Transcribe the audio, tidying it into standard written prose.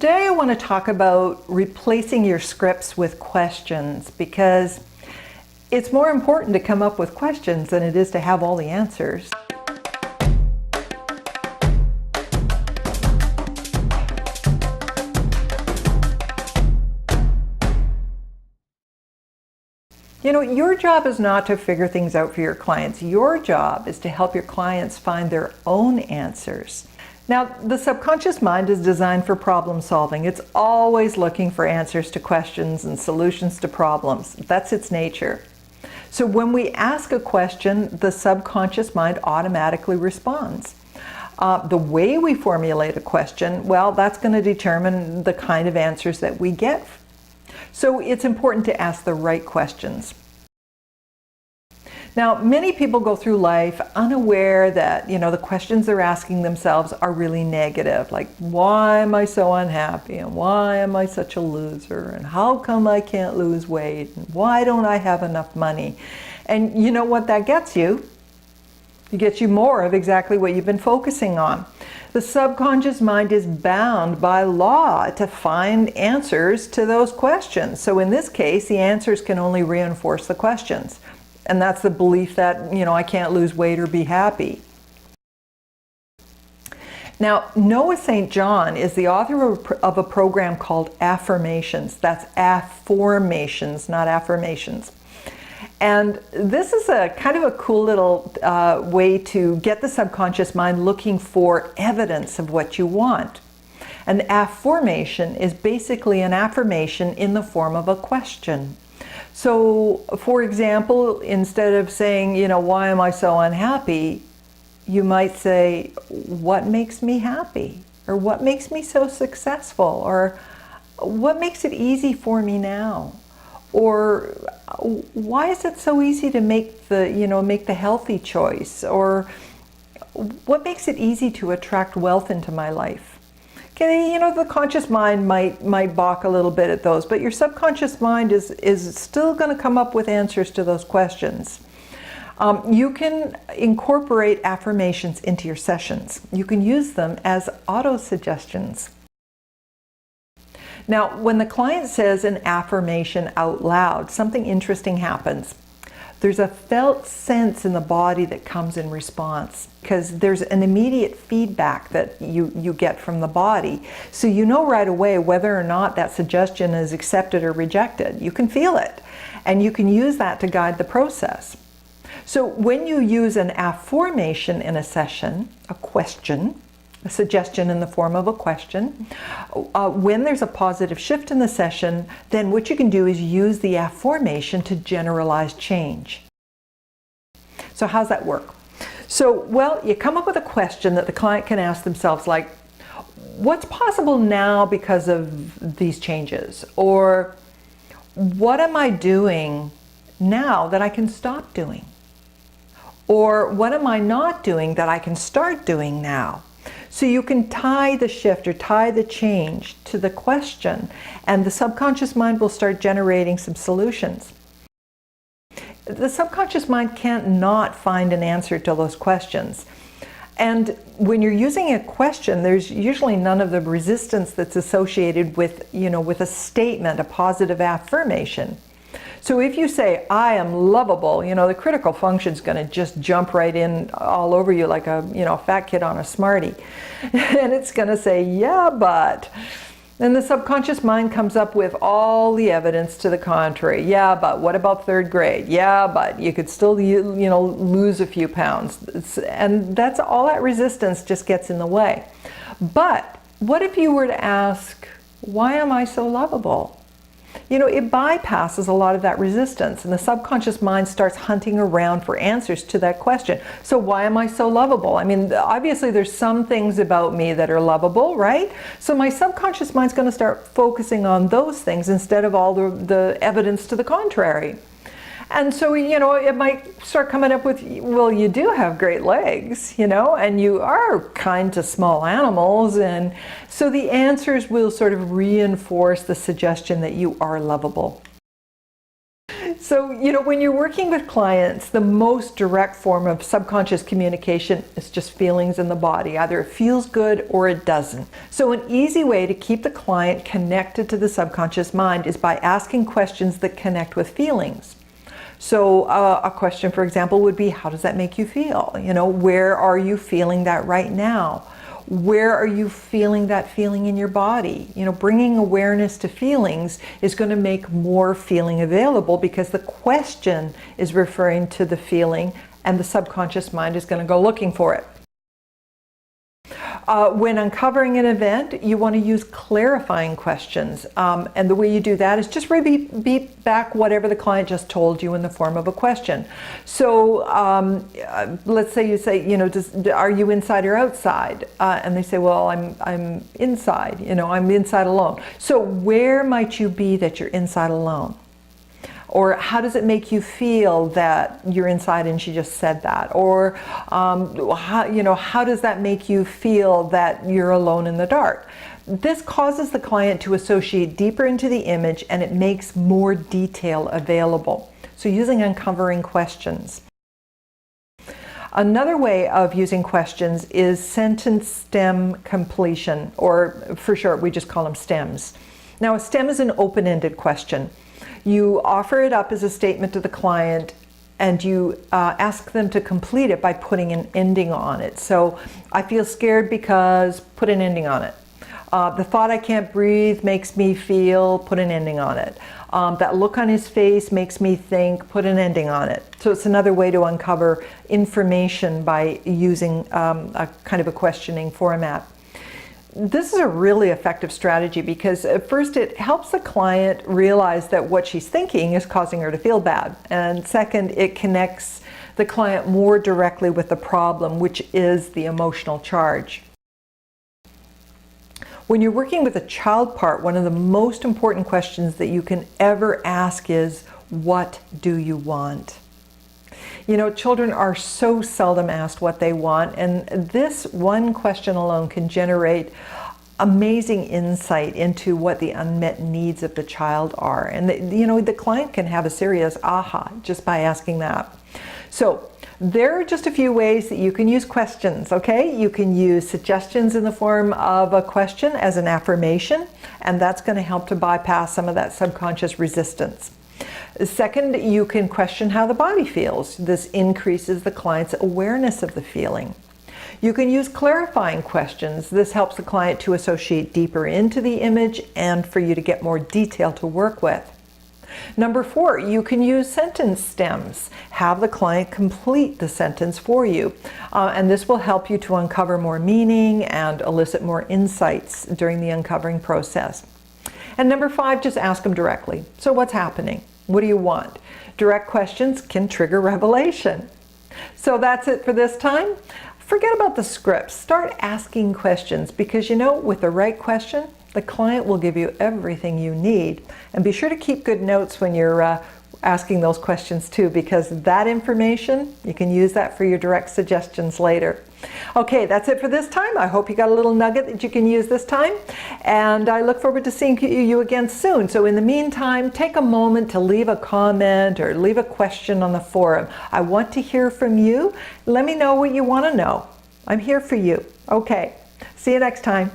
Today I want to talk about replacing your scripts with questions, because it's more important to come up with questions than it is to have all the answers. You know, your job is not to figure things out for your clients. Your job is to help your clients find their own answers. Now, the subconscious mind is designed for problem solving. It's always looking for answers to questions and solutions to problems. That's its nature. So when we ask a question, the subconscious mind automatically responds. The way we formulate a question, well, that's going to determine the kind of answers that we get. So it's important to ask the right questions. Now, many people go through life unaware that, the questions they're asking themselves are really negative. Like, why am I so unhappy? And why am I such a loser? And how come I can't lose weight? And why don't I have enough money? And you know what that gets you? It gets you more of exactly what you've been focusing on. The subconscious mind is bound by law to find answers to those questions. So in this case, the answers can only reinforce the questions. And that's the belief that, I can't lose weight or be happy. Now, Noah St. John is the author of a program called Affirmations. That's Affirmations, not affirmations. And this is a kind of a cool little way to get the subconscious mind looking for evidence of what you want. An affirmation is basically an affirmation in the form of a question. So, for example, instead of saying, why am I so unhappy, you might say, what makes me happy? Or what makes me so successful? Or what makes it easy for me now? Or why is it so easy to make the healthy choice? Or what makes it easy to attract wealth into my life? Okay, the conscious mind might balk a little bit at those, but your subconscious mind is still going to come up with answers to those questions. You can incorporate affirmations into your sessions. You can use them as auto-suggestions. Now, when the client says an affirmation out loud, something interesting happens. There's a felt sense in the body that comes in response, because there's an immediate feedback that you get from the body. So you know right away whether or not that suggestion is accepted or rejected. You can feel it, and you can use that to guide the process. So when you use an affirmation in a session, a question, a suggestion in the form of a question, when there's a positive shift in the session, then what you can do is use the affirmation to generalize change. So how's that work? So, well, you come up with a question that the client can ask themselves, like, what's possible now because of these changes? Or what am I doing now that I can stop doing? Or what am I not doing that I can start doing now? So you can tie the shift or tie the change to the question, and the subconscious mind will start generating some solutions. The subconscious mind can't not find an answer to those questions. And when you're using a question, there's usually none of the resistance that's associated with, with a statement, a positive affirmation. So if you say, I am lovable, the critical function is going to just jump right in all over you like a, fat kid on a Smartie. And it's going to say, yeah, but. And the subconscious mind comes up with all the evidence to the contrary. Yeah, but what about third grade? Yeah, but you could still, lose a few pounds. And that's all, that resistance just gets in the way. But what if you were to ask, why am I so lovable? It bypasses a lot of that resistance, and the subconscious mind starts hunting around for answers to that question. So why am I so lovable? I mean, obviously there's some things about me that are lovable, right? So my subconscious mind's going to start focusing on those things instead of all the evidence to the contrary. And so, it might start coming up with, well, you do have great legs, and you are kind to small animals. And so the answers will sort of reinforce the suggestion that you are lovable. So, when you're working with clients, the most direct form of subconscious communication is just feelings in the body. Either it feels good or it doesn't. So an easy way to keep the client connected to the subconscious mind is by asking questions that connect with feelings. So a question, for example, would be, how does that make you feel? Where are you feeling that right now? Where are you feeling that feeling in your body? Bringing awareness to feelings is going to make more feeling available, because the question is referring to the feeling and the subconscious mind is going to go looking for it. When uncovering an event, you want to use clarifying questions. And the way you do that is just repeat back whatever the client just told you in the form of a question. So let's say you say, are you inside or outside? And they say, well, I'm inside, I'm inside alone. So where might you be that you're inside alone? Or how does it make you feel that you're inside and she just said that? Or how does that make you feel that you're alone in the dark? This causes the client to associate deeper into the image, and it makes more detail available. So using uncovering questions. Another way of using questions is sentence stem completion, or for short, we just call them stems. Now, a stem is an open-ended question. You offer it up as a statement to the client, and you ask them to complete it by putting an ending on it. So, I feel scared because, put an ending on it. The thought I can't breathe makes me feel, put an ending on it. That look on his face makes me think, put an ending on it. So it's another way to uncover information by using a kind of a questioning format. This is a really effective strategy because first it helps the client realize that what she's thinking is causing her to feel bad. And second, it connects the client more directly with the problem, which is the emotional charge. When you're working with a child part, one of the most important questions that you can ever ask is, what do you want? Children are so seldom asked what they want, and this one question alone can generate amazing insight into what the unmet needs of the child are. And the client can have a serious aha just by asking that. So there are just a few ways that you can use questions, okay? You can use suggestions in the form of a question as an affirmation, and that's going to help to bypass some of that subconscious resistance. Second, you can question how the body feels. This increases the client's awareness of the feeling. You can use clarifying questions. This helps the client to associate deeper into the image and for you to get more detail to work with. Number 4, you can use sentence stems. Have the client complete the sentence for you. And this will help you to uncover more meaning and elicit more insights during the uncovering process. And number 5, just ask them directly. So what's happening? What do you want? Direct questions can trigger revelation. So that's it for this time. Forget about the scripts. Start asking questions because with the right question, the client will give you everything you need. And be sure to keep good notes when you're asking those questions too, because that information, you can use that for your direct suggestions later. Okay, that's it for this time. I hope you got a little nugget that you can use this time, and I look forward to seeing you again soon. So in the meantime, take a moment to leave a comment or leave a question on the forum. I want to hear from you. Let me know what you want to know. I'm here for you. Okay, see you next time.